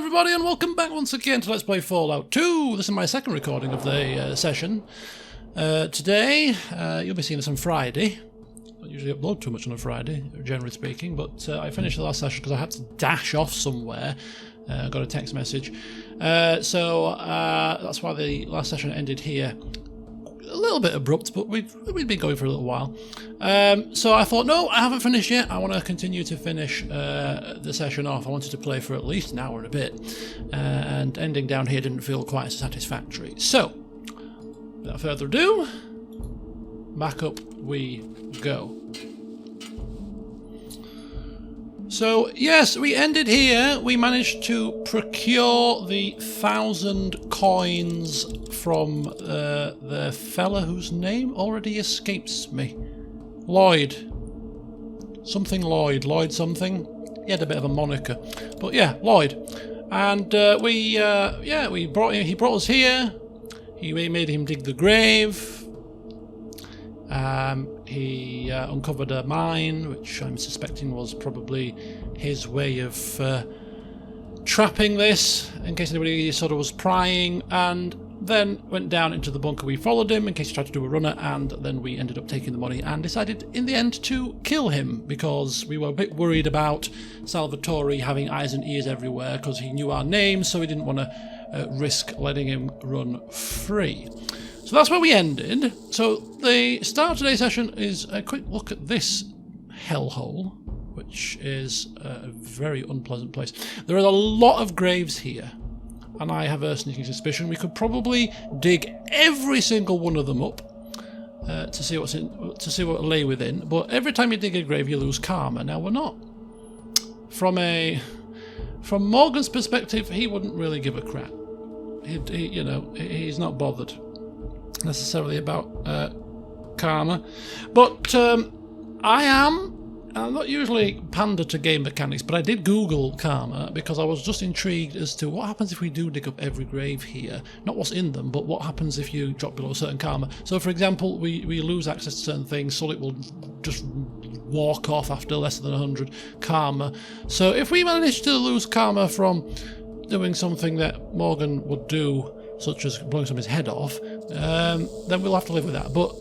everybody, and welcome back once again to Let's Play Fallout 2. This is my second recording of the session. Today, you'll be seeing this on Friday. I don't usually upload too much on a Friday, generally speaking, but I finished the last session because I had to dash off somewhere. I got a text message. So that's why the last session ended here. A little bit abrupt, but we'd been going for a little while. So I thought, no, I haven't finished yet. I want to continue to finish the session off. I wanted to play for at least an hour and a bit, and ending down here didn't feel quite as satisfactory. So, without further ado, back up we go. So, yes, we ended here. We managed to procure the 1,000 coins from the fella whose name already escapes me. Lloyd. Something Lloyd. Lloyd something. He had a bit of a moniker. But yeah, Lloyd. And he brought us here. We made him dig the grave. He uncovered a mine, which I'm suspecting was probably his way of trapping this, in case anybody sort of was prying, and then went down into the bunker. We followed him in case he tried to do a runner, and then we ended up taking the money and decided in the end to kill him because we were a bit worried about Salvatore having eyes and ears everywhere because he knew our names, so we didn't want to risk letting him run free. So that's where we ended. So the start of today's session is a quick look at this hellhole, which is a very unpleasant place. There are a lot of graves here, and I have a sneaking suspicion we could probably dig every single one of them up to see what lay within. But every time you dig a grave, you lose karma. Now we're not from Morgan's perspective. He wouldn't really give a crap. He's not bothered necessarily about karma, but I'm not usually pander to game mechanics, but I did Google karma because I was just intrigued as to what happens if we do dig up every grave here. Not what's in them, but what happens if you drop below a certain karma. So for example, we lose access to certain things, so it will just walk off after less than 100 karma. So if we manage to lose karma from doing something that Morgan would do, such as blowing somebody's head off, then we'll have to live with that. But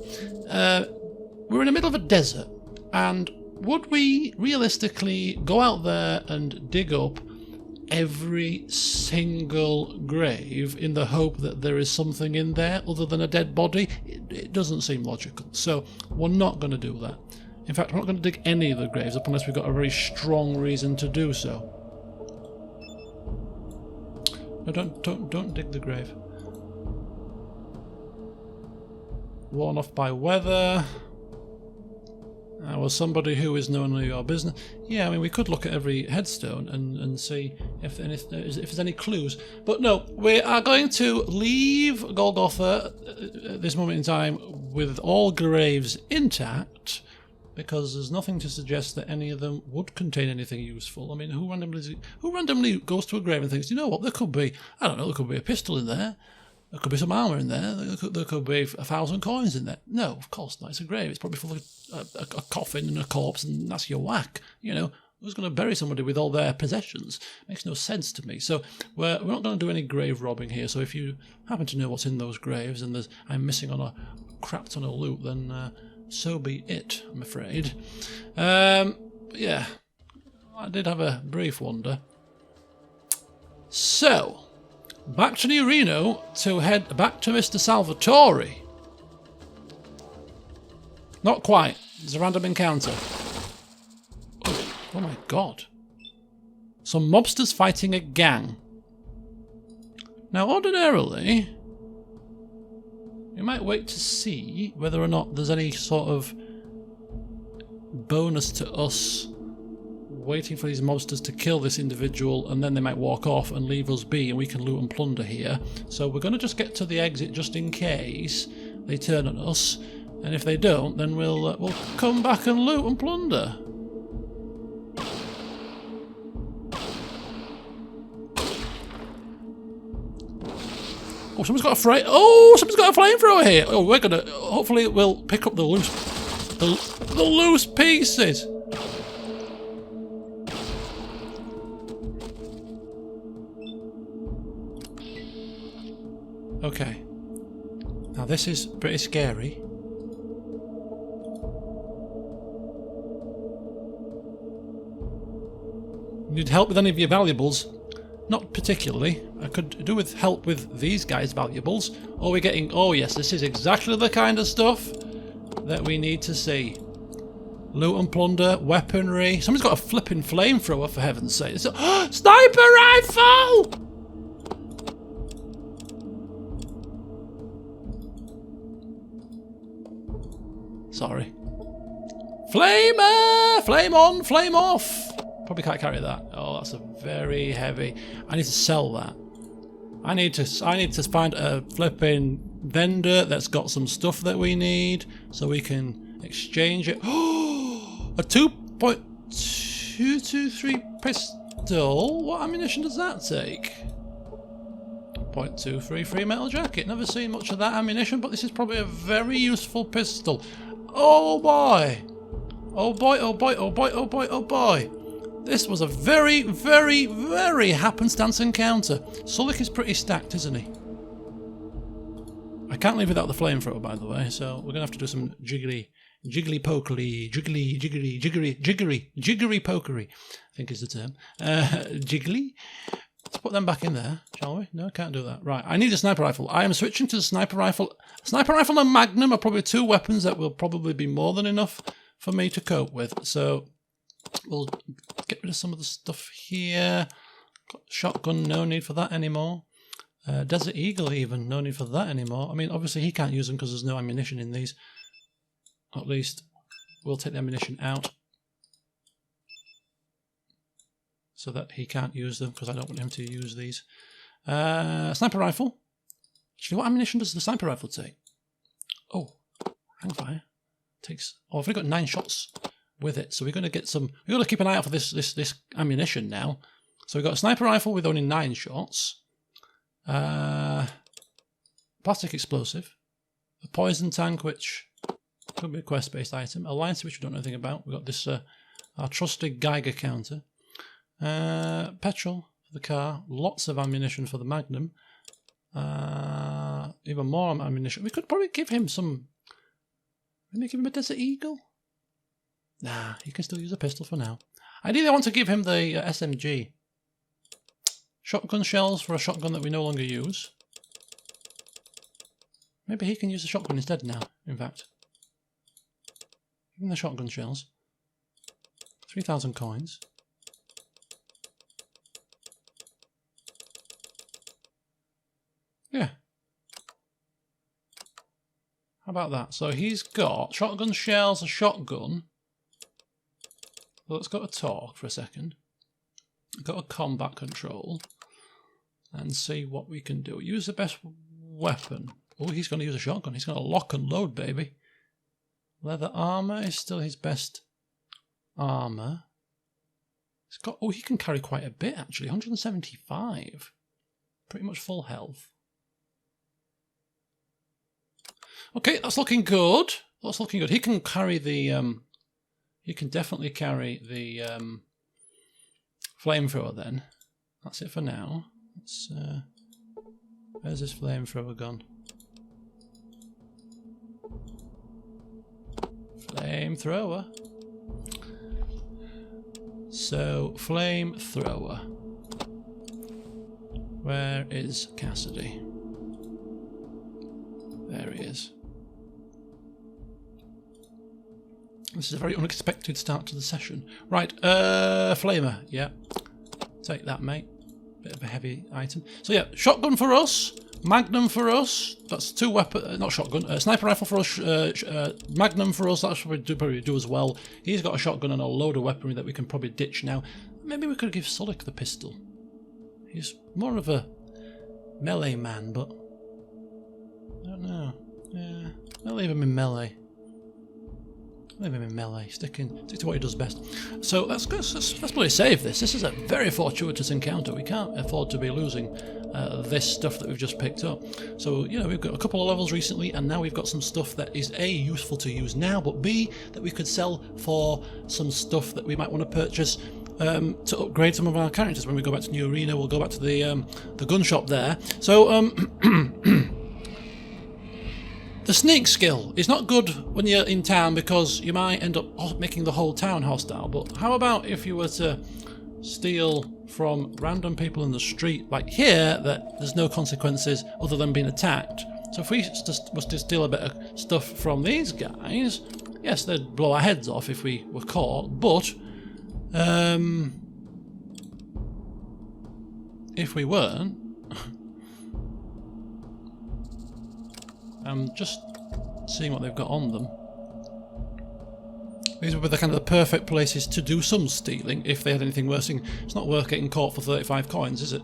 we're in the middle of a desert, and would we realistically go out there and dig up every single grave in the hope that there is something in there other than a dead body? It doesn't seem logical, so we're not going to do that. In fact, we're not going to dig any of the graves up unless we've got a very strong reason to do so. No, don't dig the grave. Worn off by weather. Was somebody who is known to your business. Yeah, I mean, we could look at every headstone and see if there's any clues. But no, we are going to leave Golgotha at this moment in time with all graves intact, because there's nothing to suggest that any of them would contain anything useful. I mean, who randomly goes to a grave and thinks, you know what, there could be, I don't know, there could be a pistol in there. There could be some armour in there. There could be 1,000 coins in there. No, of course not. It's a grave. It's probably full of a coffin and a corpse, and that's your whack. You know, who's going to bury somebody with all their possessions? Makes no sense to me. So we're not going to do any grave robbing here. So if you happen to know what's in those graves and I'm missing on a crap ton of loot, then so be it, I'm afraid. Yeah, I did have a brief wonder. So, back to New Reno to head back to Mr. Salvatore. Not quite. There's a random encounter. Oh my god. Some mobsters fighting a gang. Now, ordinarily, we might wait to see whether or not there's any sort of bonus to us waiting for these mobsters to kill this individual, and then they might walk off and leave us be and we can loot and plunder here. So we're going to just get to the exit just in case they turn on us, and if they don't, then we'll come back and loot and plunder. Oh, someone's got a flamethrower here. Oh, we're gonna, hopefully we'll pick up the loose pieces. Okay. Now this is pretty scary. Need help with any of your valuables? Not particularly. I could do with help with these guys' valuables. Or we're getting... Oh yes, this is exactly the kind of stuff that we need to see. Loot and plunder, weaponry. Someone's got a flipping flamethrower, for heaven's sake. It's a sniper rifle! Sorry. Flamer! Flame on, flame off! Probably can't carry that. Oh, that's a very heavy... I need to sell that. I need to find a flipping vendor that's got some stuff that we need so we can exchange it. Oh, a 2.223 pistol. What ammunition does that take? 0.233 metal jacket. Never seen much of that ammunition, but this is probably a very useful pistol. Oh boy! Oh boy! Oh boy! Oh boy! Oh boy! Oh boy! This was a very, very, very happenstance encounter. Sulik is pretty stacked, isn't he? I can't leave without the flamethrower, by the way, so we're going to have to do some jiggery pokery, jiggery pokery, I think is the term. Jiggly? Let's put them back in there, shall we? No, I can't do that. Right, I need a sniper rifle. I am switching to the sniper rifle. Sniper rifle and magnum are probably two weapons that will probably be more than enough for me to cope with, so... We'll get rid of some of the stuff here. Got shotgun, no need for that anymore. Desert Eagle even, no need for that anymore. I mean, obviously he can't use them because there's no ammunition in these. At least we'll take the ammunition out so that he can't use them because I don't want him to use these. Sniper rifle. Actually, what ammunition does the sniper rifle take? Oh, hangfire. Takes... Oh, I've only got 9 shots with it, so we're going to get some... We've got to keep an eye out for this ammunition now. So we've got a sniper rifle with only 9 shots. Plastic explosive. A poison tank, which could be a quest-based item. A lighter, which we don't know anything about. We've got this, our trusted Geiger counter. Petrol for the car. Lots of ammunition for the Magnum. Even more ammunition. We could probably give him some... Maybe give him a Desert Eagle? Nah, he can still use a pistol for now. Ideally, I want to give him the SMG. Shotgun shells for a shotgun that we no longer use. Maybe he can use the shotgun instead now, in fact. Give him the shotgun shells. 3,000 coins. Yeah. How about that? So he's got shotgun shells, a shotgun. Well, let's go to talk for a second. Go to combat control and see what we can do. Use the best weapon. Oh, he's going to use a shotgun. He's going to lock and load, baby. Leather armor is still his best armor. He's got... Oh, he can carry quite a bit, actually. 175. Pretty much full health. Okay, that's looking good. That's looking good. He can carry the... He can definitely carry the flamethrower then. That's it for now. Let's, where's this flamethrower gone? Flamethrower. So, flamethrower. Where is Cassidy? There he is. This is a very unexpected start to the session. Right, flamer, yeah. Take that, mate. Bit of a heavy item. So yeah, shotgun for us, magnum for us. That's 2 weapons, not shotgun. Sniper rifle for us, magnum for us. That's what we probably do as well. He's got a shotgun and a load of weaponry that we can probably ditch now. Maybe we could give Sulik the pistol. He's more of a melee man, but I don't know. Yeah, I'll leave him in melee. Leave him in melee. Stick to what he does best. So let's probably save this. This is a very fortuitous encounter. We can't afford to be losing this stuff that we've just picked up. So, you know, we've got a couple of levels recently, and now we've got some stuff that is A, useful to use now, but B, that we could sell for some stuff that we might want to purchase to upgrade some of our characters. When we go back to New Arena, we'll go back to the gun shop there. So, The sneak skill is not good when you're in town because you might end up making the whole town hostile, but how about if you were to steal from random people in the street, like here, that there's no consequences other than being attacked. So if we was to steal a bit of stuff from these guys, yes, they'd blow our heads off if we were caught, but if we weren't, I'm just seeing what they've got on them. These would be the kind of the perfect places to do some stealing if they had anything worse. It's not worth getting caught for 35 coins, is it?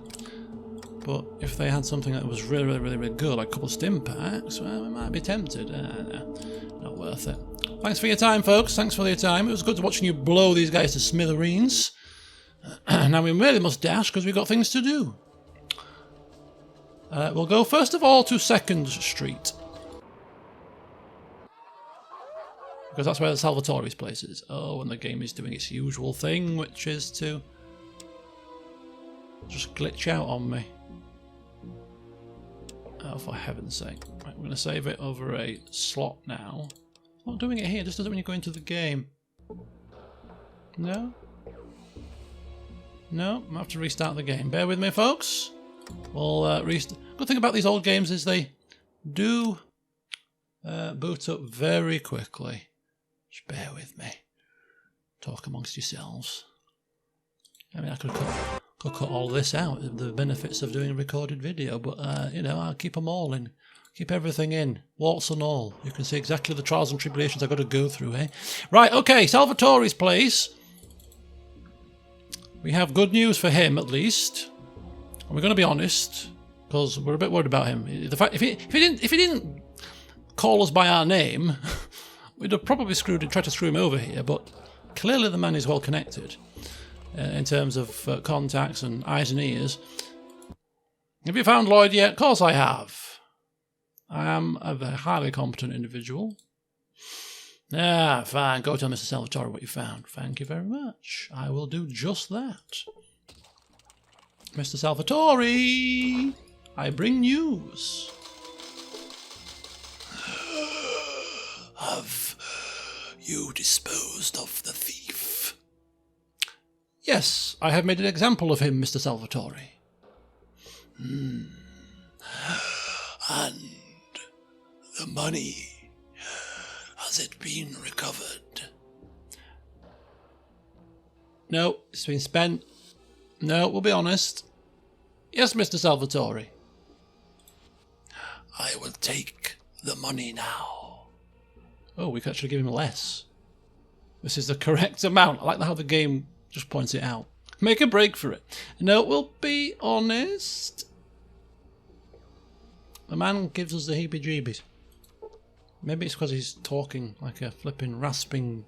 But if they had something that was really good, like a couple of stim packs, well, we might be tempted. No, not worth it. Thanks for your time, folks. Thanks for your time. It was good watching you blow these guys to smithereens. Now we really must dash because we've got things to do. We'll go first of all to 2nd Street. Because that's where the Salvatore's place is. Oh, and the game is doing its usual thing, which is to just glitch out on me. Oh, for heaven's sake. Right, we're going to save it over a slot now. It's not doing it here, it just does it when you go into the game. No? No, I have to restart the game. Bear with me, folks. We'll restart. Good thing about these old games is they do boot up very quickly. Just bear with me. Talk amongst yourselves. I mean, I could cut all this out, the benefits of doing a recorded video, but, you know, I'll keep them all in. Keep everything in, warts and all. You can see exactly the trials and tribulations I've got to go through, eh? Right, okay, Salvatore's place. We have good news for him, at least. And we're going to be honest, because we're a bit worried about him. The fact, if he didn't call us by our name, we'd have probably tried to screw him over here, but clearly the man is well connected in terms of contacts and eyes and ears. Have you found Lloyd yet? Of course I have. I am a very highly competent individual. Ah, fine. Go tell Mr. Salvatore what you found. Thank you very much. I will do just that. Mr. Salvatore, I bring news. Have you disposed of the thief? Yes, I have made an example of him, Mr. Salvatore. And the money, has it been recovered? No, it's been spent. No, we'll be honest. Yes, Mr. Salvatore. I will take the money now. Oh, we could actually give him less. This is the correct amount. I like how the game just points it out. Make a break for it. No, we'll be honest. The man gives us the heebie-jeebies. Maybe it's because he's talking like a flipping rasping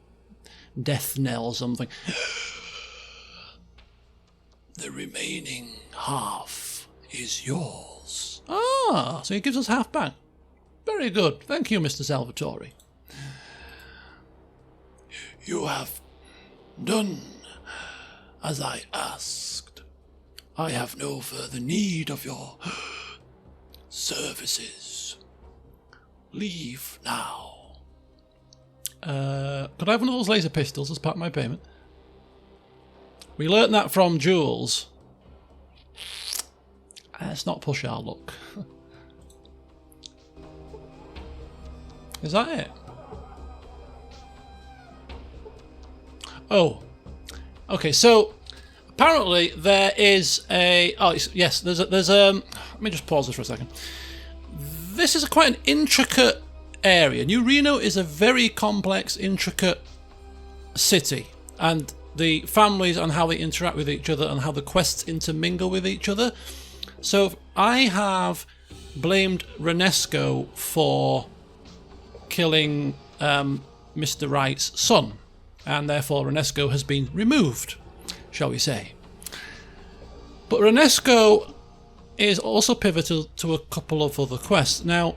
death knell or something. The remaining half is yours. Ah, so he gives us half back. Very good. Thank you, Mr. Salvatore. You have done as I asked. I have no further need of your services. Leave now. Could I have one of those laser pistols as part of my payment? We learnt that from Jules. Let's not push our luck. Is that it? Oh. Okay, so apparently there is a... Oh, yes, there's a... Let me just pause this for a second. This is quite an intricate area. New Reno is a very complex, intricate city. And the families and how they interact with each other and how the quests intermingle with each other. So I have blamed Renesco for killing Mr. Wright's son. And therefore Renesco has been removed, shall we say. But Renesco is also pivotal to a couple of other quests. Now,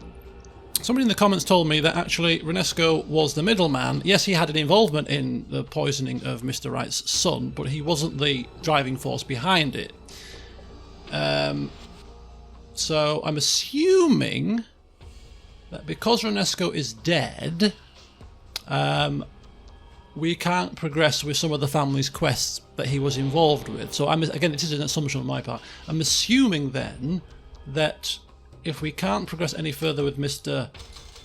somebody in the comments told me that actually Renesco was the middleman. Yes, he had an involvement in the poisoning of Mr. Wright's son, but he wasn't the driving force behind it. So I'm assuming that because Renesco is dead, we can't progress with some of the family's quests that he was involved with. So again, it is an assumption on my part. I'm assuming then that if we can't progress any further with Mr.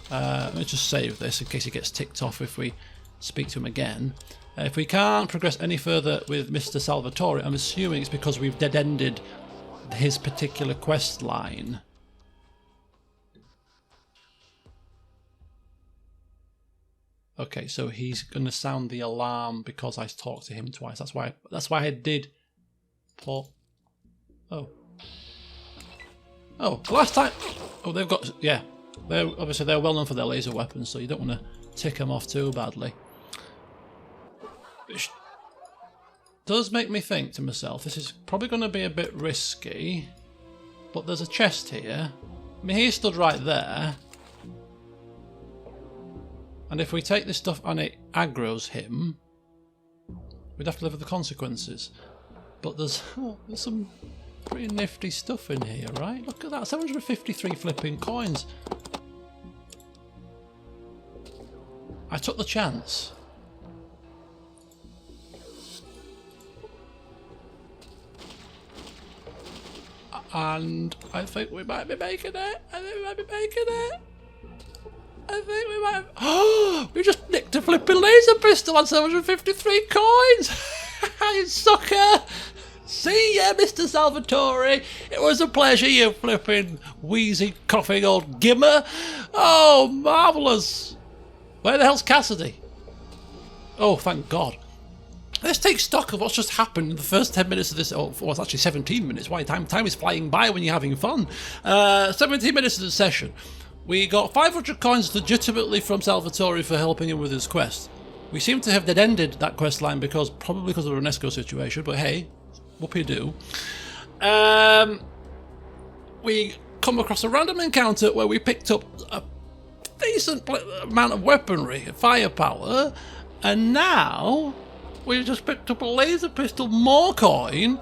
Let me just save this in case he gets ticked off if we speak to him again. If we can't progress any further with Mr. Salvatore, I'm assuming it's because we've dead-ended his particular quest line. Okay, so he's going to sound the alarm because I talked to him twice. That's why I did pull. Oh, last time. Oh, they've got, yeah. They're well known for their laser weapons, so you don't want to tick them off too badly. Which does make me think to myself, this is probably going to be a bit risky, but there's a chest here. I mean, he stood right there. And if we take this stuff and it aggroes him, we'd have to live with the consequences. But there's some pretty nifty stuff in here, right? Look at that, 753 flipping coins. I took the chance. And I think we might be making it. I think we might have... Oh, we just nicked a flipping laser pistol on 753 coins! You sucker! See ya, Mr. Salvatore. It was a pleasure, you flipping wheezy, coughing old gimmer. Oh, marvellous. Where the hell's Cassidy? Oh, thank God. Let's take stock of what's just happened in the first 10 minutes of this. Oh, well, it's actually 17 minutes. Why? Time is flying by when you're having fun. 17 minutes of the session. We got 500 coins legitimately from Salvatore for helping him with his quest. We seem to have dead-ended that quest line probably because of the Renesco situation, but hey, whoopie-doo. We come across a random encounter where we picked up a decent amount of weaponry, firepower, and now we just picked up a laser pistol, more coin,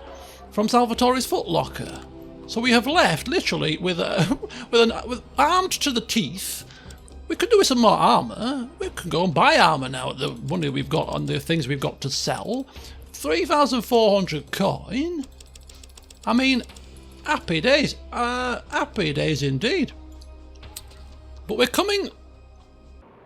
from Salvatore's footlocker. So we have left literally with armed to the teeth. We could do with some more armour. We can go and buy armour now at the money we've got on the things we've got to sell. 3,400 coin. I mean, happy days. Happy days indeed. But we're coming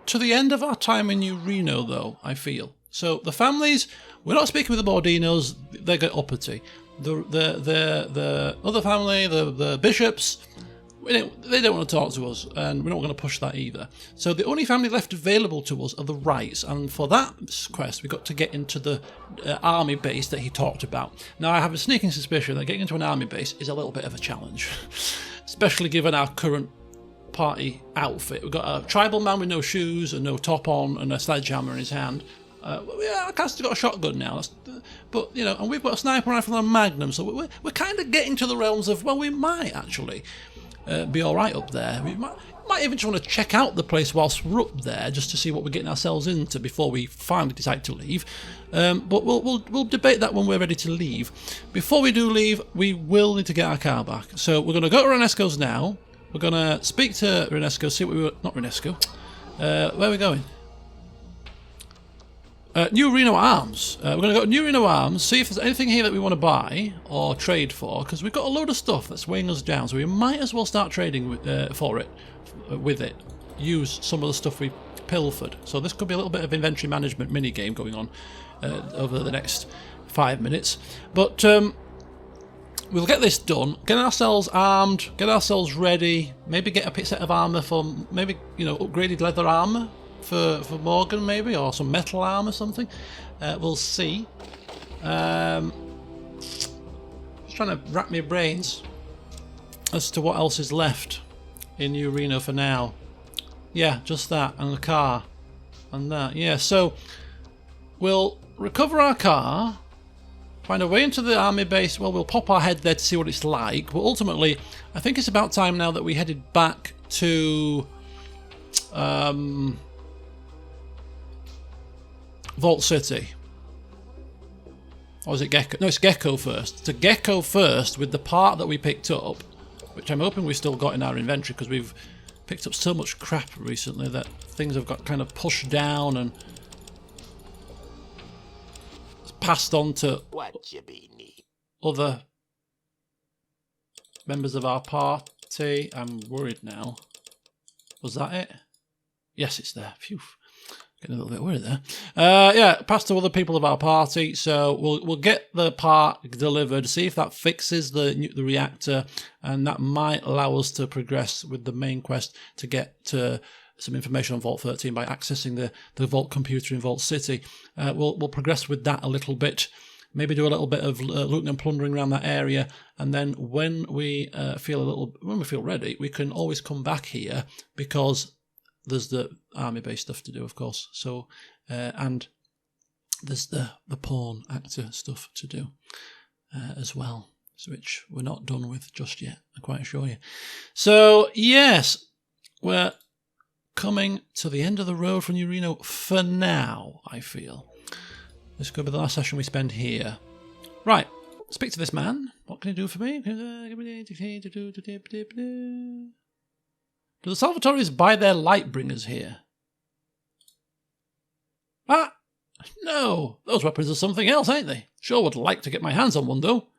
to the end of our time in New Reno, though, I feel. So the families, we're not speaking with the Bordinos, they get uppity. The other family, the bishops, they don't want to talk to us, and we're not going to push that either. So the only family left available to us are the Wrights, and for that quest we got to get into the army base that he talked about. Now I have a sneaking suspicion that getting into an army base is a little bit of a challenge, especially given our current party outfit. We've got a tribal man with no shoes and no top on and a sledgehammer in his hand. Yeah, Cassidy's got a shotgun now, but you know, and we've got a sniper rifle and a magnum, so we're kind of getting to the realms of, well, we might actually be all right up there. We might even just want to check out the place whilst we're up there, just to see what we're getting ourselves into before we finally decide to leave. But we'll debate that when we're ready to leave. Before we do leave, we will need to get our car back. So we're going to go to Renesco's now. We're going to speak to Renesco, see what we were... Not Renesco. Where are we going? New Reno Arms. We're going to go to New Reno Arms, see if there's anything here that we want to buy or trade for, because we've got a load of stuff that's weighing us down, so we might as well start trading with it. Use some of the stuff we pilfered. So this could be a little bit of inventory management mini-game going on over the next 5 minutes. But we'll get this done, get ourselves armed, get ourselves ready, maybe get a set of armour for, maybe, you know, upgraded leather armour for Morgan, maybe, or some metal arm or something. We'll see. Just trying to wrap my brains as to what else is left in New Reno for now. Yeah, just that, and the car, and that. Yeah, so we'll recover our car, find a way into the army base. Well, we'll pop our head there to see what it's like. But ultimately, I think it's about time now that we headed back to Vault City. Or is it Gecko? No, it's Gecko first. To Gecko first with the part that we picked up, which I'm hoping we've still got in our inventory because we've picked up so much crap recently that things have got kind of pushed down and passed on to other members of our party. I'm worried now. Was that it? Yes, it's there. Phew. Getting a little bit worried there. Yeah, passed to other people of our party. So we'll get the part delivered, see if that fixes the reactor, and that might allow us to progress with the main quest to get to some information on Vault 13 by accessing the Vault computer in Vault City. We'll progress with that a little bit. Maybe do a little bit of looting and plundering around that area, and then when we feel ready, we can always come back here because there's the army-based stuff to do, of course. So, and there's the pawn actor stuff to do as well, which we're not done with just yet, I quite assure you. So, yes, we're coming to the end of the road from New Reno for now, I feel. This could be the last session we spend here. Right, speak to this man. What can he do for me? Do the Salvatoris buy their Lightbringers here? Ah, no. Those weapons are something else, ain't they? Sure would like to get my hands on one, though.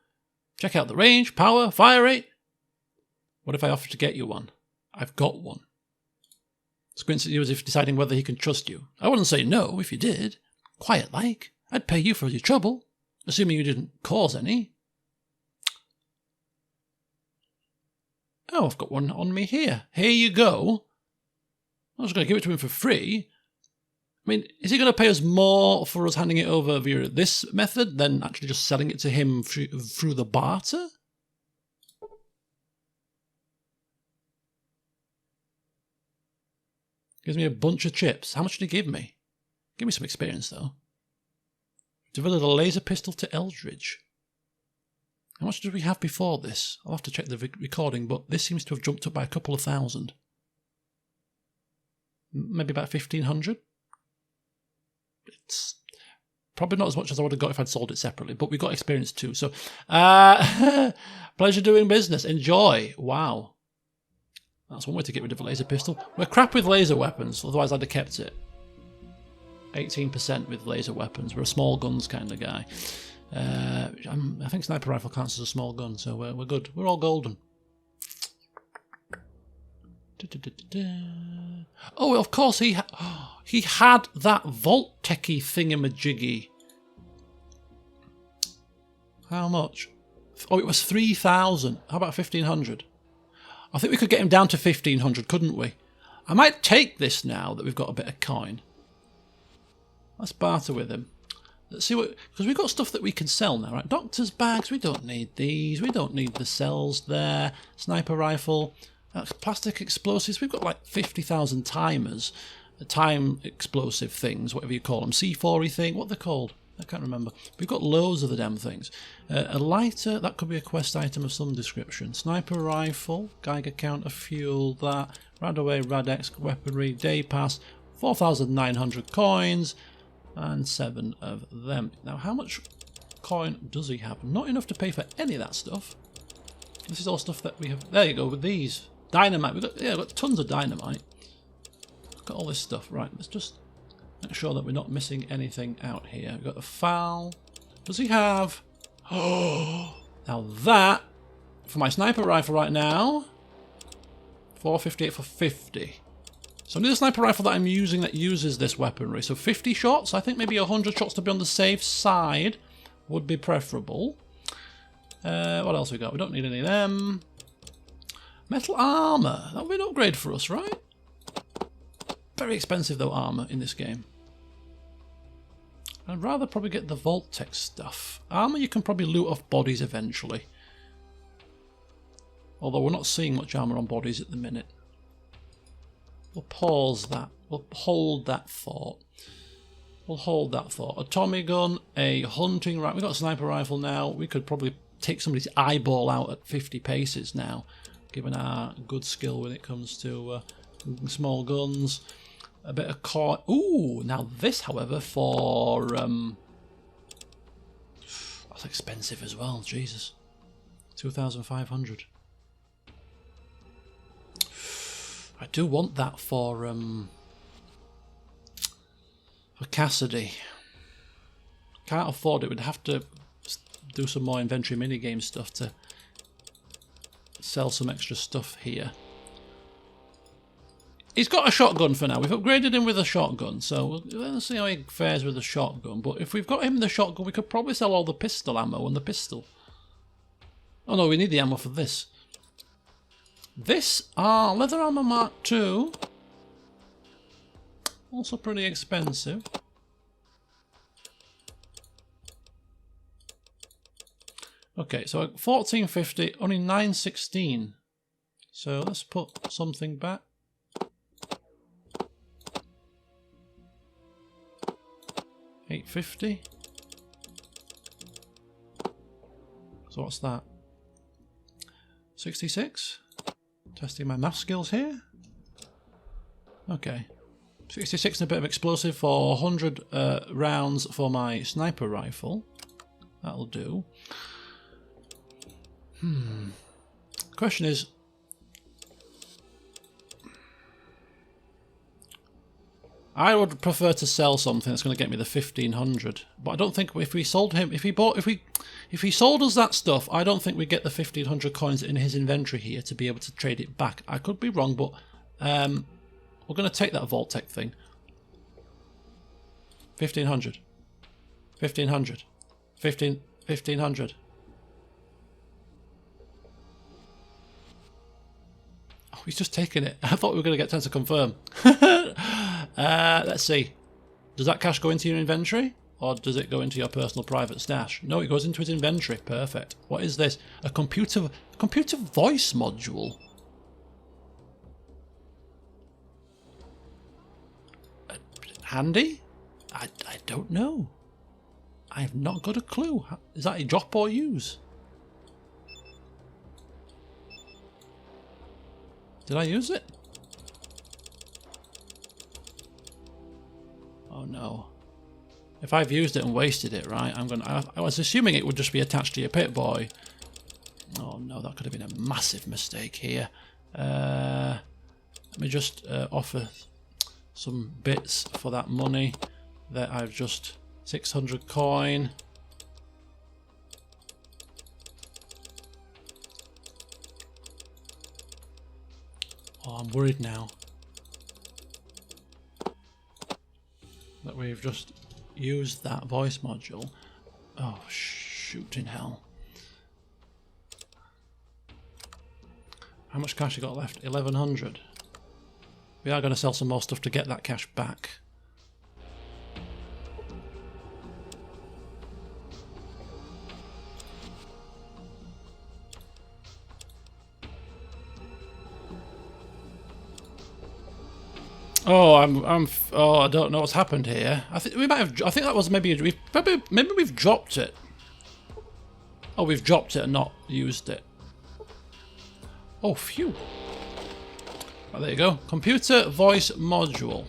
Check out the range, power, fire rate. What if I offer to get you one? I've got one. Squints at you as if deciding whether he can trust you. I wouldn't say no if you did. Quiet like. I'd pay you for your trouble, assuming you didn't cause any. Oh, I've got one on me here. Here you go. I was going to give it to him for free. I mean, is he going to pay us more for us handing it over via this method than actually just selling it to him through the barter? Gives me a bunch of chips. How much did he give me? Give me some experience, though. Delivered a laser pistol to Eldridge. How much did we have before this? I'll have to check the recording, but this seems to have jumped up by a couple of thousand. Maybe about 1,500? It's probably not as much as I would have got if I'd sold it separately, but we got experience too. So, pleasure doing business. Enjoy. Wow. That's one way to get rid of a laser pistol. We're crap with laser weapons, otherwise I'd have kept it. 18% with laser weapons. We're a small guns kind of guy. I think sniper rifle counts as a small gun, so we're good. We're all golden. Oh, of course he had that Vault Techie thingamajiggy. How much? Oh, it was 3,000. How about 1,500? I think we could get him down to 1,500, couldn't we? I might take this now that we've got a bit of coin. Let's barter with him. Let's see what... Because we've got stuff that we can sell now, right? Doctor's bags, we don't need these. We don't need the cells there. Sniper rifle. Plastic explosives. We've got like 50,000 timers. Time explosive things, whatever you call them. C4-y thing. What are they called? I can't remember. We've got loads of the damn things. A lighter. That could be a quest item of some description. Sniper rifle. Geiger counter, fuel, that. Radaway, Radex, weaponry, day pass. 4,900 coins. And 7 of them. Now, how much coin does he have? Not enough to pay for any of that stuff. This is all stuff that we have. There you go, with these. Dynamite. We've got tons of dynamite. Got all this stuff. Right, let's just make sure that we're not missing anything out here. We've got the foul. Does he have... Oh! Now that, for my sniper rifle right now, 458 for 50. So I need a sniper rifle that I'm using that uses this weaponry. So 50 shots. I think maybe 100 shots to be on the safe side would be preferable. What else we got? We don't need any of them. Metal armor. That would be an upgrade for us, right? Very expensive, though, armor in this game. I'd rather probably get the Vault-Tec stuff. Armor you can probably loot off bodies eventually. Although we're not seeing much armor on bodies at the minute. We'll pause that. We'll hold that thought. We'll hold that thought. A Tommy gun, a hunting rifle. We've got a sniper rifle now. We could probably take somebody's eyeball out at 50 paces now, given our good skill when it comes to small guns. A bit of coin. Ooh, now this, however, for... that's expensive as well, Jesus. 2,500. I do want that for Cassidy. Can't afford it. We'd have to do some more inventory minigame stuff to sell some extra stuff here. He's got a shotgun for now. We've upgraded him with a shotgun, so let's see how he fares with the shotgun. But if we've got him the shotgun, we could probably sell all the pistol ammo and the pistol. Oh no, we need the ammo for this. This, leather armor Mark II. Also pretty expensive. Okay, so 1450, only 916. So let's put something back. $850. So what's that? 66. Testing my math skills here. Okay. 66 and a bit of explosive for 100 rounds for my sniper rifle. That'll do. Question is, I would prefer to sell something that's going to get me the 1500, but I don't think if we sold him, if he sold us that stuff, I don't think we get the 1500 coins in his inventory here to be able to trade it back. I could be wrong, but we're going to take that Vault-Tec thing. 1500, 1500, 1500. Oh, he's just taking it. I thought we were going to get 10 to confirm. Let's see. Does that cash go into your inventory? Or does it go into your personal private stash? No, it goes into his inventory. Perfect. What is this? A computer voice module. Handy? I don't know. I have not got a clue. Is that a drop or use? Did I use it? Oh no. If I've used it and wasted it, right, I was assuming it would just be attached to your Pip-Boy. Oh no, that could have been a massive mistake here. Let me just offer some bits for that money that I've just 600 coin. Oh, I'm worried now that we've just used that voice module. Oh, shooting hell. How much cash you got left? 1100. We are going to sell some more stuff to get that cash back. Oh, oh, I don't know what's happened here. I think we might have. I think that was maybe we've dropped it. Oh, we've dropped it and not used it. Oh, phew. Oh, there you go. Computer voice module.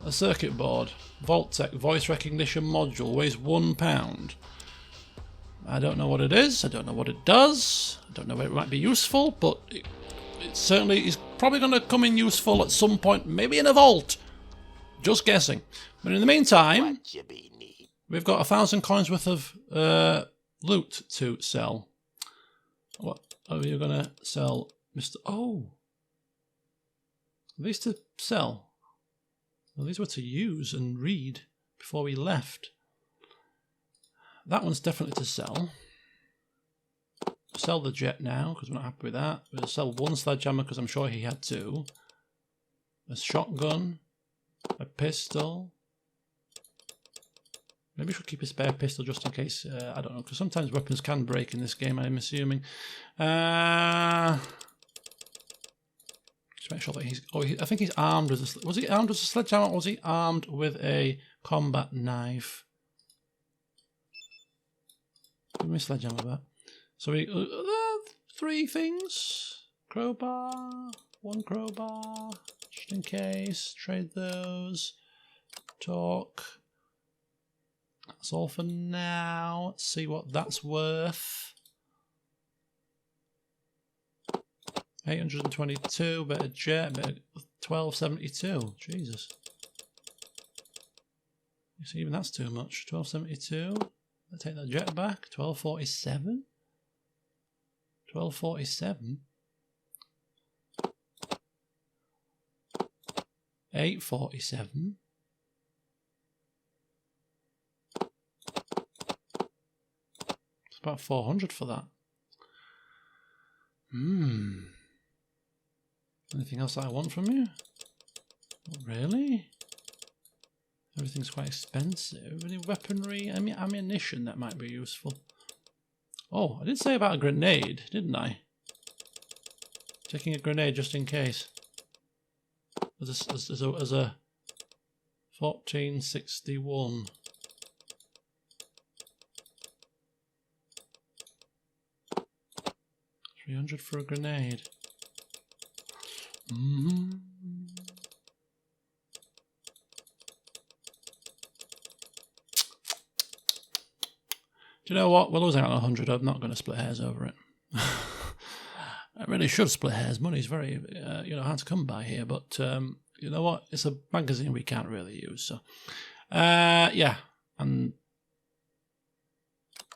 A circuit board. Vault-Tec voice recognition module. Weighs £1. I don't know what it is. I don't know what it does. I don't know where it might be useful, but it certainly is probably going to come in useful at some point. Maybe in a vault. Just guessing. But in the meantime, we've got 1,000 coins worth of loot to sell. What are you going to sell, Mr. Oh. Are these to sell? Well, these were to use and read before we left. That one's definitely to sell. Sell the jet now, because we're not happy with that. We'll sell one sledgehammer, because I'm sure he had two. A shotgun. A pistol. Maybe we should keep a spare pistol just in case. I don't know, because sometimes weapons can break in this game, I'm assuming. Just make sure that he's... Oh, I think he's armed with a... Was he armed with a sledgehammer, or was he armed with a combat knife? Give me a sledgehammer back. So we... 3 things. Crowbar. 1 crowbar. Just in case. Trade those. Talk. That's all for now. Let's see what that's worth. 822, better jet, better 1272. Jesus. You see, even that's too much. 1272. I'll take that jet back. 1247. 1247. 847. It's about 400 for that. Anything else that I want from you? Not really. Everything's quite expensive. Any weaponry, ammunition that might be useful. Oh, I did say about a grenade, didn't I? Taking a grenade just in case. As a 1461. $300 for a grenade. Do you know what? We're losing out on 100. I'm not going to split hairs over it. I really should split hairs. Money's very, hard to come by here. But you know what? It's a magazine we can't really use. So, yeah. And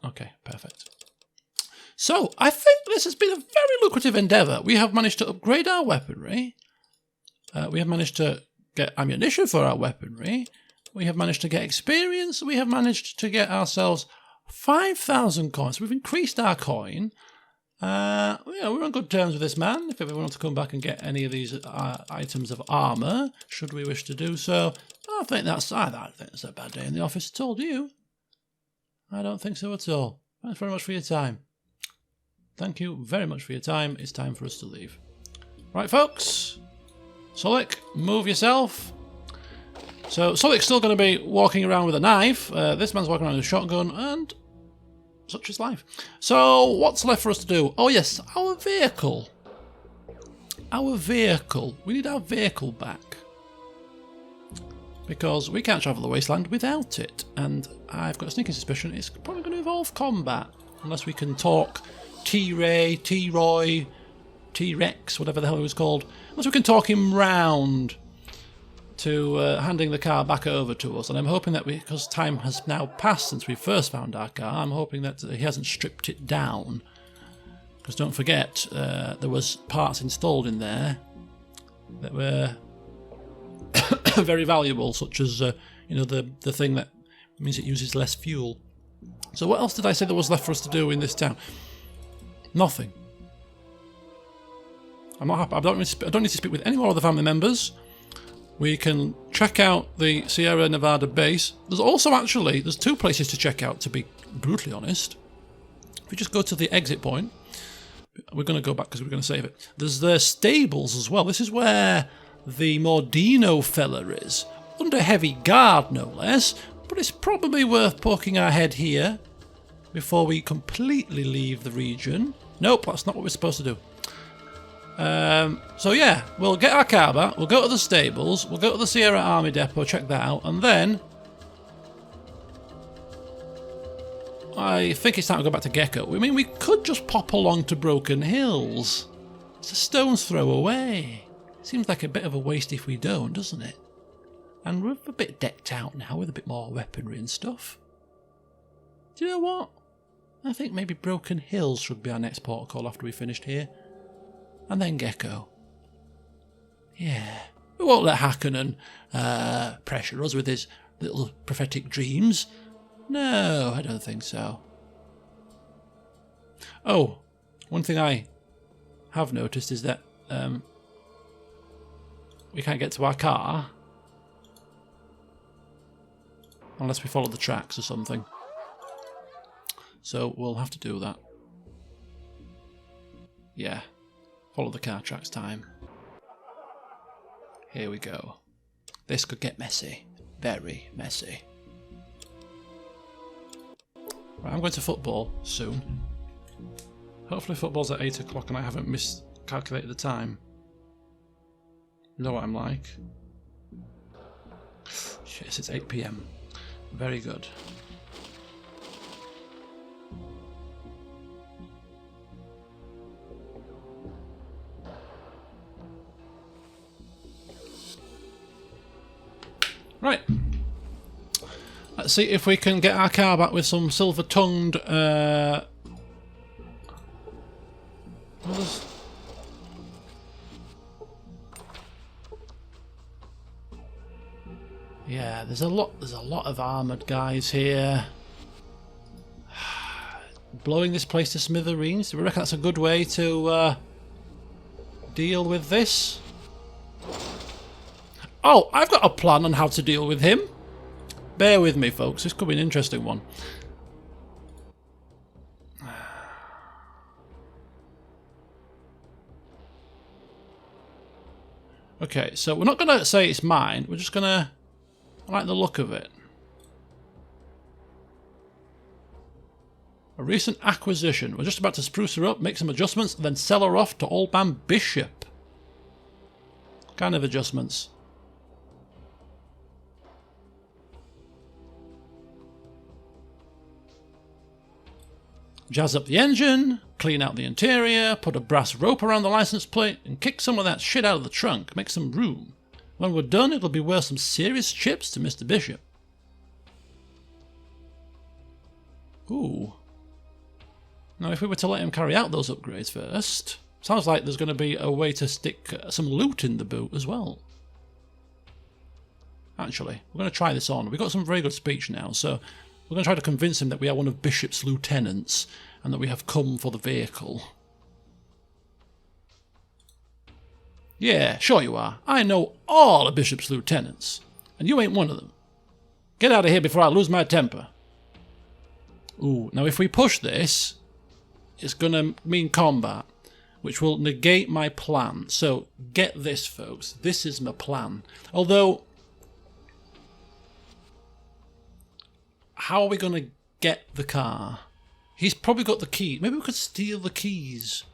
okay, perfect. So I think this has been a very lucrative endeavour. We have managed to upgrade our weaponry. We have managed to get ammunition for our weaponry. We have managed to get experience. We have managed to get ourselves 5,000 coins. We've increased our coin. We're on good terms with this man. If everyone wants to come back and get any of these items of armour, should we wish to do so, I don't think that's a bad day in the office at all, do you? I don't think so at all. Thanks very much for your time. Thank you very much for your time. It's time for us to leave. Right, folks. Sulik, move yourself. So Sulik's still going to be walking around with a knife. This man's walking around with a shotgun, and such is life. So what's left for us to do? Oh yes, our vehicle. Our vehicle. We need our vehicle back. Because we can't travel the wasteland without it. And I've got a sneaking suspicion it's probably going to involve combat. Unless we can talk T-Ray, T-Roy, T-Rex, whatever the hell he was called. Unless we can talk him round to handing the car back over to us. And I'm hoping that because time has now passed since we first found our car, I'm hoping that he hasn't stripped it down. Because don't forget, there was parts installed in there that were very valuable, such as the thing that means it uses less fuel. So what else did I say there was left for us to do in this town? Nothing. I'm not happy. I don't need to speak with any more of the family members. We can check out the Sierra Nevada base. There's two places to check out, to be brutally honest. If we just go to the exit point, we're going to go back because we're going to save it. There's the stables as well. This is where the Mordino fella is. Under heavy guard, no less. But it's probably worth poking our head here before we completely leave the region. Nope, that's not what we're supposed to do. So yeah, we'll get our car back, we'll go to the stables, we'll go to the Sierra Army Depot, check that out, and then I think it's time to go back to Gecko. I mean, we could just pop along to Broken Hills. It's a stone's throw away. Seems like a bit of a waste if we don't, doesn't it? And we're a bit decked out now with a bit more weaponry and stuff. Do you know what? I think maybe Broken Hills should be our next port call after we finished here. And then Gecko. Yeah. We won't let Harkonnen pressure us with his little prophetic dreams. No, I don't think so. Oh, one thing I have noticed is that we can't get to our car unless we follow the tracks or something. So we'll have to do that. Yeah. Follow the car tracks time. Here we go. This could get messy. Very messy. Right, I'm going to football soon. Hopefully football's at 8 o'clock and I haven't miscalculated the time. You know what I'm like. Yes, it's 8 PM. Very good. Right. Let's see if we can get our car back with some silver-tongued... Yeah, there's a lot of armoured guys here. Blowing this place to smithereens. Do we reckon that's a good way to deal with this? Oh, I've got a plan on how to deal with him. Bear with me, folks. This could be an interesting one. Okay, so we're not going to say it's mine. We're just going to... I like the look of it. A recent acquisition. We're just about to spruce her up, make some adjustments, and then sell her off to Old Man Bishop. What kind of adjustments? Jazz up the engine, clean out the interior, put a brass rope around the license plate, and kick some of that shit out of the trunk. Make some room. When we're done, it'll be worth some serious chips to Mr. Bishop. Ooh. Now, if we were to let him carry out those upgrades first, sounds like there's going to be a way to stick some loot in the boot as well. Actually, we're going to try this on. We've got some very good speech now, so we're going to try to convince him that we are one of Bishop's lieutenants and that we have come for the vehicle. Yeah, sure you are. I know all of Bishop's lieutenants, and you ain't one of them. Get out of here before I lose my temper. Ooh, now if we push this, it's going to mean combat, which will negate my plan. So, get this, folks. This is my plan. Although, how are we going to get the car? He's probably got the key. Maybe we could steal the keys,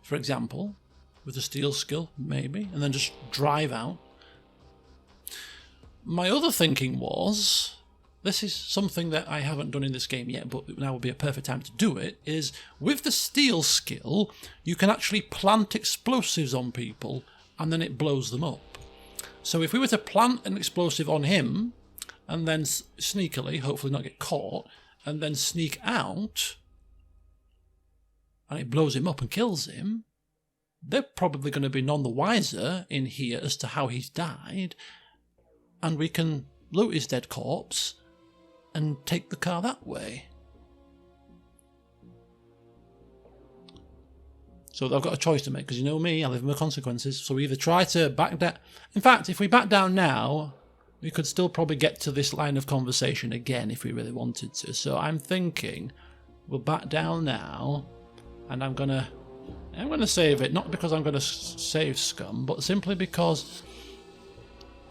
for example. With a steel skill, maybe, and then just drive out. My other thinking was, this is something that I haven't done in this game yet, but now would be a perfect time to do it, is with the steel skill, you can actually plant explosives on people, and then it blows them up. So if we were to plant an explosive on him, and then sneakily, hopefully not get caught, and then sneak out, and it blows him up and kills him, they're probably going to be none the wiser in here as to how he's died, and we can loot his dead corpse and take the car that way. So I've got a choice to make, because you know me, I live with my consequences. So we either try to back down... In fact, if we back down now, we could still probably get to this line of conversation again if we really wanted to. So I'm thinking we'll back down now, and I'm going to save it, not because I'm going to save Scum, but simply because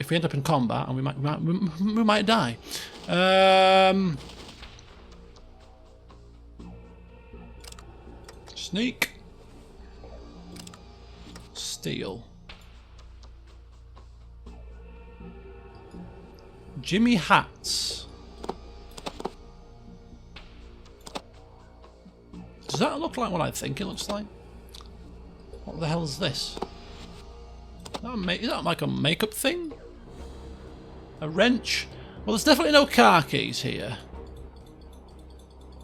if we end up in combat, and we might die. Sneak. Steal. Jimmy Hats. Does that look like what I think it looks like? What the hell is this? Is that like a makeup thing? A wrench? Well, there's definitely no car keys here.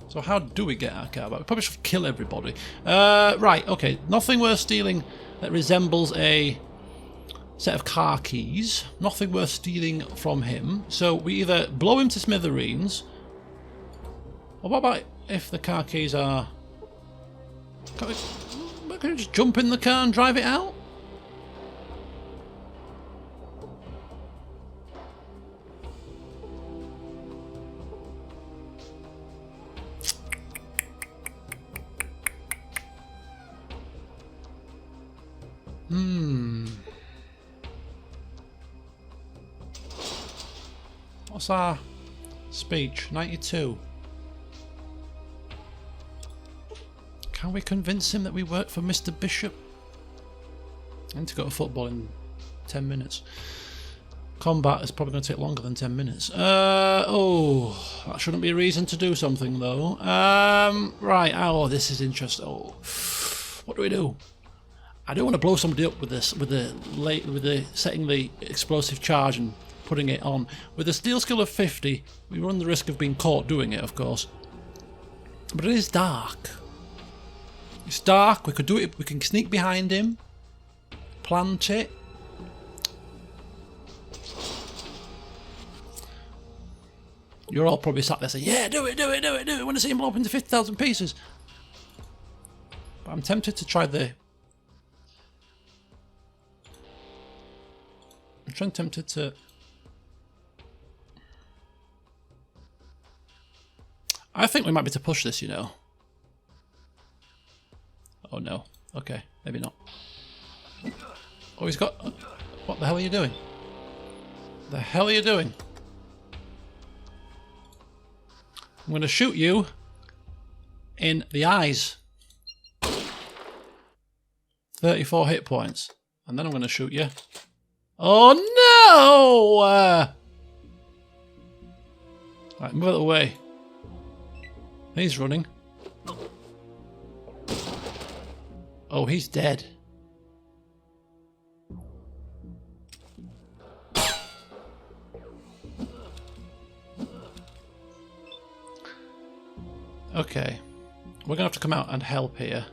So how do we get our car back? We probably should kill everybody. Right, okay. Nothing worth stealing that resembles a set of car keys. Nothing worth stealing from him. So we either blow him to smithereens, or what about if the car keys are... Can we just jump in the car and drive it out? What's our speech? 92. Can we convince him that we work for Mr. Bishop? I need to go to football in 10 minutes. Combat is probably going to take longer than 10 minutes. Oh, that shouldn't be a reason to do something, though. Right, oh, this is interesting. Oh, what do we do? I don't want to blow somebody up with this, with the setting the explosive charge and putting it on. With a steel skill of 50, we run the risk of being caught doing it, of course. But it is dark. It's dark, we could do it, we can sneak behind him, plant it. You're all probably sat there saying, yeah, do it, do it, do it, do it. I want to see him blow up into 50,000 pieces. But I'm tempted to try the... I'm tempted to... I think we might be to push this, you know. Oh no. Okay, maybe not. Oh, he's got... What the hell are you doing? The hell are you doing? I'm going to shoot you in the eyes. 34 hit points. And then I'm going to shoot you. Oh no! Right, move out of the way. He's running. Oh, he's dead. Okay. We're going to have to come out and help here.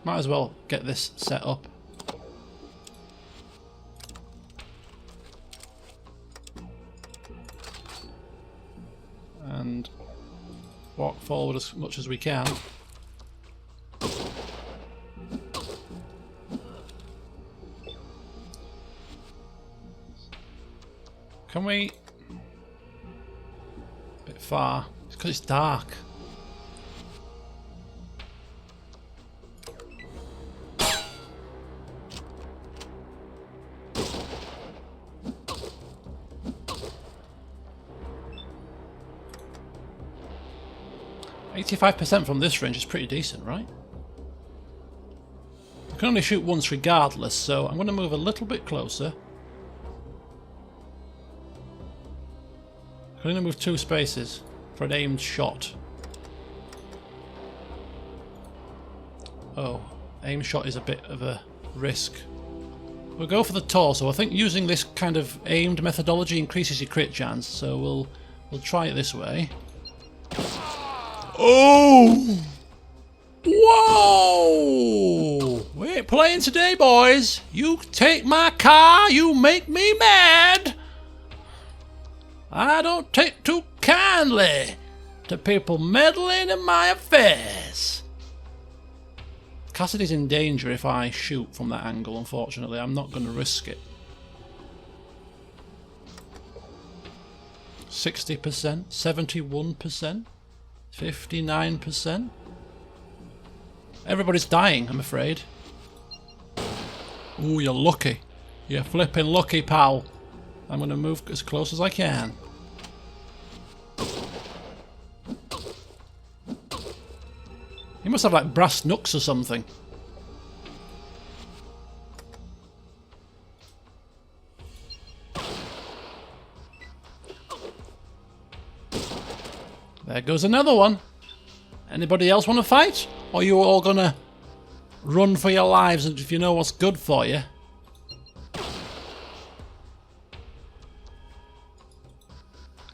Might as well get this set up. And walk forward as much as we can. Can we... A bit far. It's because it's dark. .85% from this range is pretty decent, right? I can only shoot once regardless, so I'm going to move a little bit closer. I can only move 2 spaces for an aimed shot. Oh, aim shot is a bit of a risk. We'll go for the torso. I think using this kind of aimed methodology increases your crit chance, so we'll try it this way. Oh! Whoa! We ain't playing today, boys. You take my car, you make me mad. I don't take too kindly to people meddling in my affairs. Cassidy's in danger if I shoot from that angle, unfortunately. I'm not going to risk it. 60%, 71%. 59%. Everybody's dying, I'm afraid. Ooh, you're lucky. You're flipping lucky, pal. I'm going to move as close as I can. He must have like brass knucks or something. There goes another one. Anybody else want to fight? Or are you all gonna run for your lives and if you know what's good for you?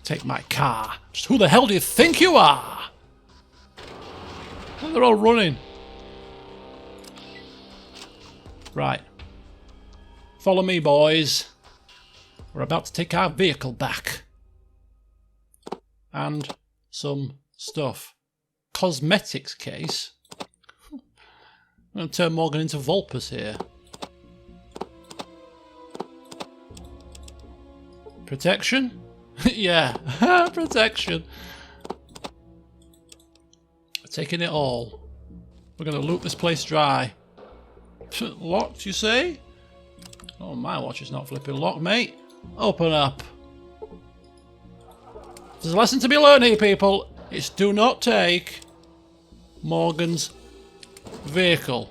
Take my car. Just who the hell do you think you are? They're all running. Right. Follow me, boys. We're about to take our vehicle back. And some stuff. Cosmetics case. I'm going to turn Morgan into Vulpes here. Protection? Yeah, protection. Taking it all. We're going to loot this place dry. Locked, you say? Oh, my watch is not flipping locked, mate. Open up. There's a lesson to be learned here, people. It's do not take Morgan's vehicle.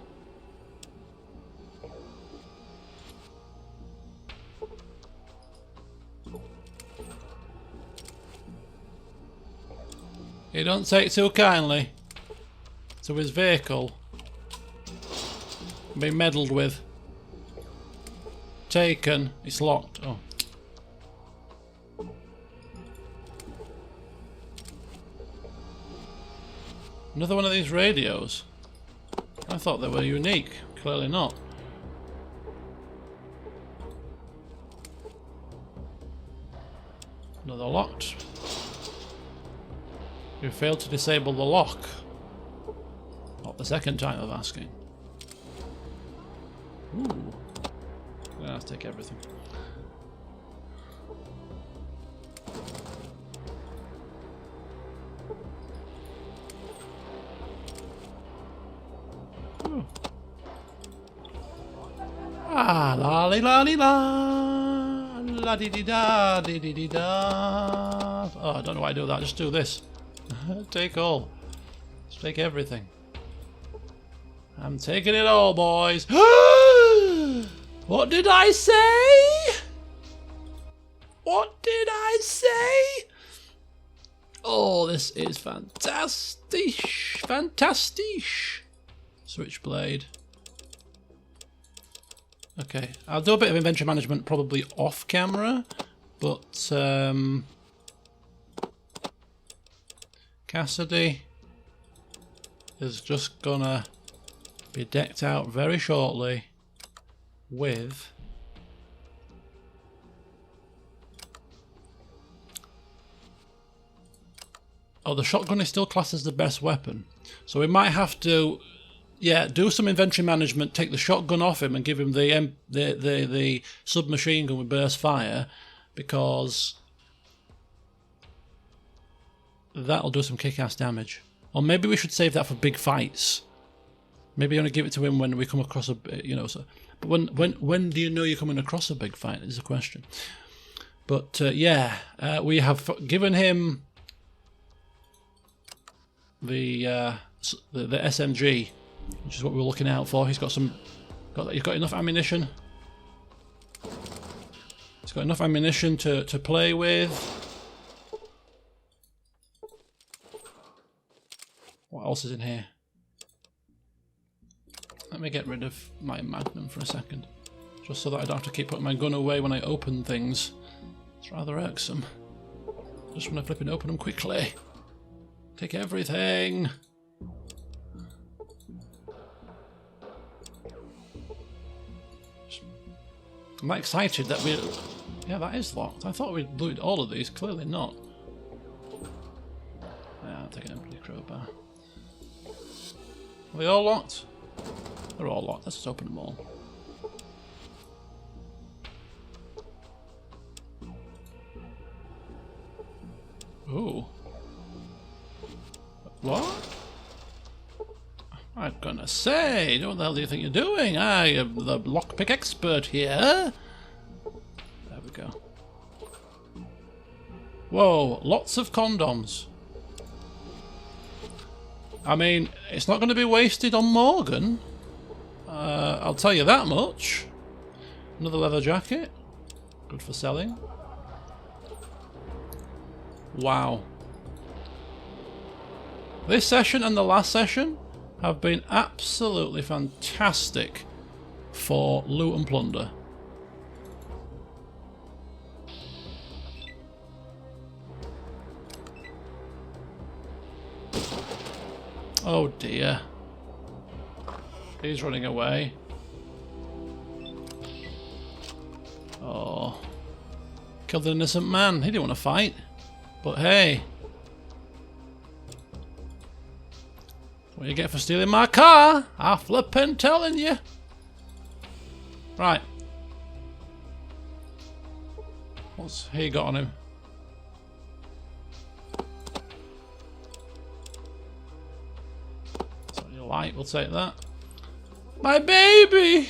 He don't take too kindly to his vehicle. Being meddled with. Taken. It's locked. Oh. Another one of these radios. I thought they were unique. Clearly not. Another locked. You failed to disable the lock. Not the second time of asking. Ooh. Let's take everything. Ooh. Ah, la li la li la, la di di da, di di di da. Oh, I don't know why I do that. Just do this. Take all. Just take everything. I'm taking it all, boys. What did I say? What did I say? Oh, this is fantastic. Fantastic. Switchblade. Okay, I'll do a bit of inventory management probably off camera, but Cassidy is just gonna be decked out very shortly with the shotgun is still classed as the best weapon, so we might have to do some inventory management, take the shotgun off him and give him the submachine gun with burst fire, because that'll do some kick-ass damage. Or maybe we should save that for big fights. Maybe only give it to him when we come across a, so. But when do you know you're coming across a big fight is the question. But we have given him the SMG, which is what we're looking out for. He's got enough ammunition. He's got enough ammunition to play with. What else is in here? Let me get rid of my Magnum for a second, just so that I don't have to keep putting my gun away when I open things. It's rather irksome. Just want to flip and open them quickly. Take everything. I'm not excited that we... Yeah, that is locked. I thought we'd looted all of these. Clearly not. Yeah, I'll take an empty crowbar. Are they all locked? They're all locked. Let's just open them all. Ooh. What? I'm gonna say, what the hell do you think you're doing? I am the lockpick expert here. There we go. Whoa, lots of condoms. I mean, it's not going to be wasted on Morgan. I'll tell you that much. Another leather jacket. Good for selling. Wow. This session and the last session have been absolutely fantastic for loot and plunder. Oh dear. He's running away. Oh. Killed an innocent man. He didn't want to fight. But hey. What you get for stealing my car? I'm flippin' telling you. Right. What's he got on him? That's what you like, we'll take that. My baby!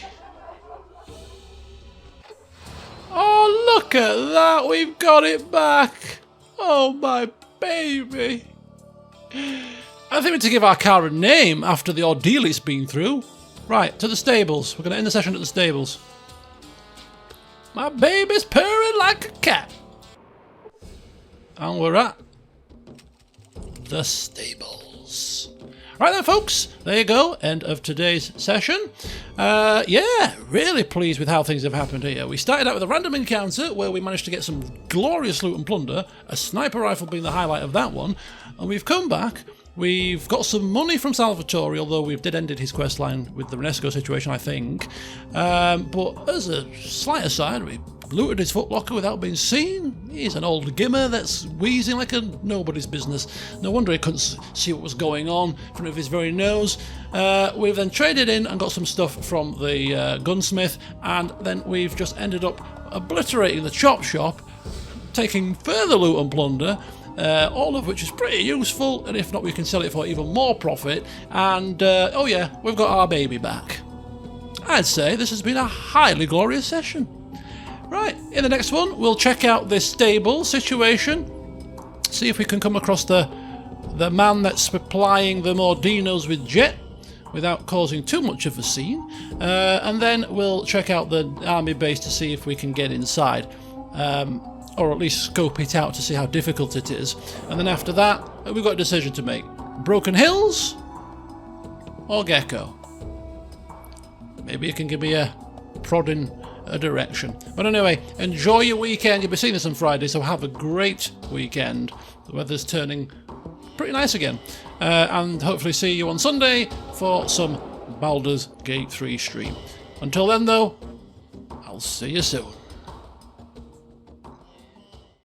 Oh, look at that! We've got it back! Oh, my baby! I think we need to give our car a name after the ordeal it's been through. Right, to the stables. We're going to end the session at the stables. My baby's purring like a cat. And we're at the stables. Right then, folks, there you go. End of today's session. Yeah, really pleased with how things have happened here. We started out with a random encounter where we managed to get some glorious loot and plunder, a sniper rifle being the highlight of that one, and we've come back. We've got some money from Salvatore, although we've dead-ended his questline with the Renesco situation, I think. But as a slight aside, we looted his footlocker without being seen. He's an old gimmer that's wheezing like a nobody's business. No wonder he couldn't see what was going on in front of his very nose. We've then traded in and got some stuff from the gunsmith, and then we've just ended up obliterating the chop shop, taking further loot and plunder, all of which is pretty useful, and if not we can sell it for even more profit, and oh yeah, we've got our baby back. I'd say this has been a highly glorious session. Right, in the next one we'll check out this stable situation, see if we can come across the man that's supplying the Mordinos with jet without causing too much of a scene, and then we'll check out the army base to see if we can get inside. Or at least scope it out to see how difficult it is. And then after that, we've got a decision to make. Broken Hills or Gecko? Maybe you can give me a prod in a direction. But anyway, enjoy your weekend. You'll be seeing this on Friday, so have a great weekend. The weather's turning pretty nice again. And hopefully see you on Sunday for some Baldur's Gate 3 stream. Until then though, I'll see you soon.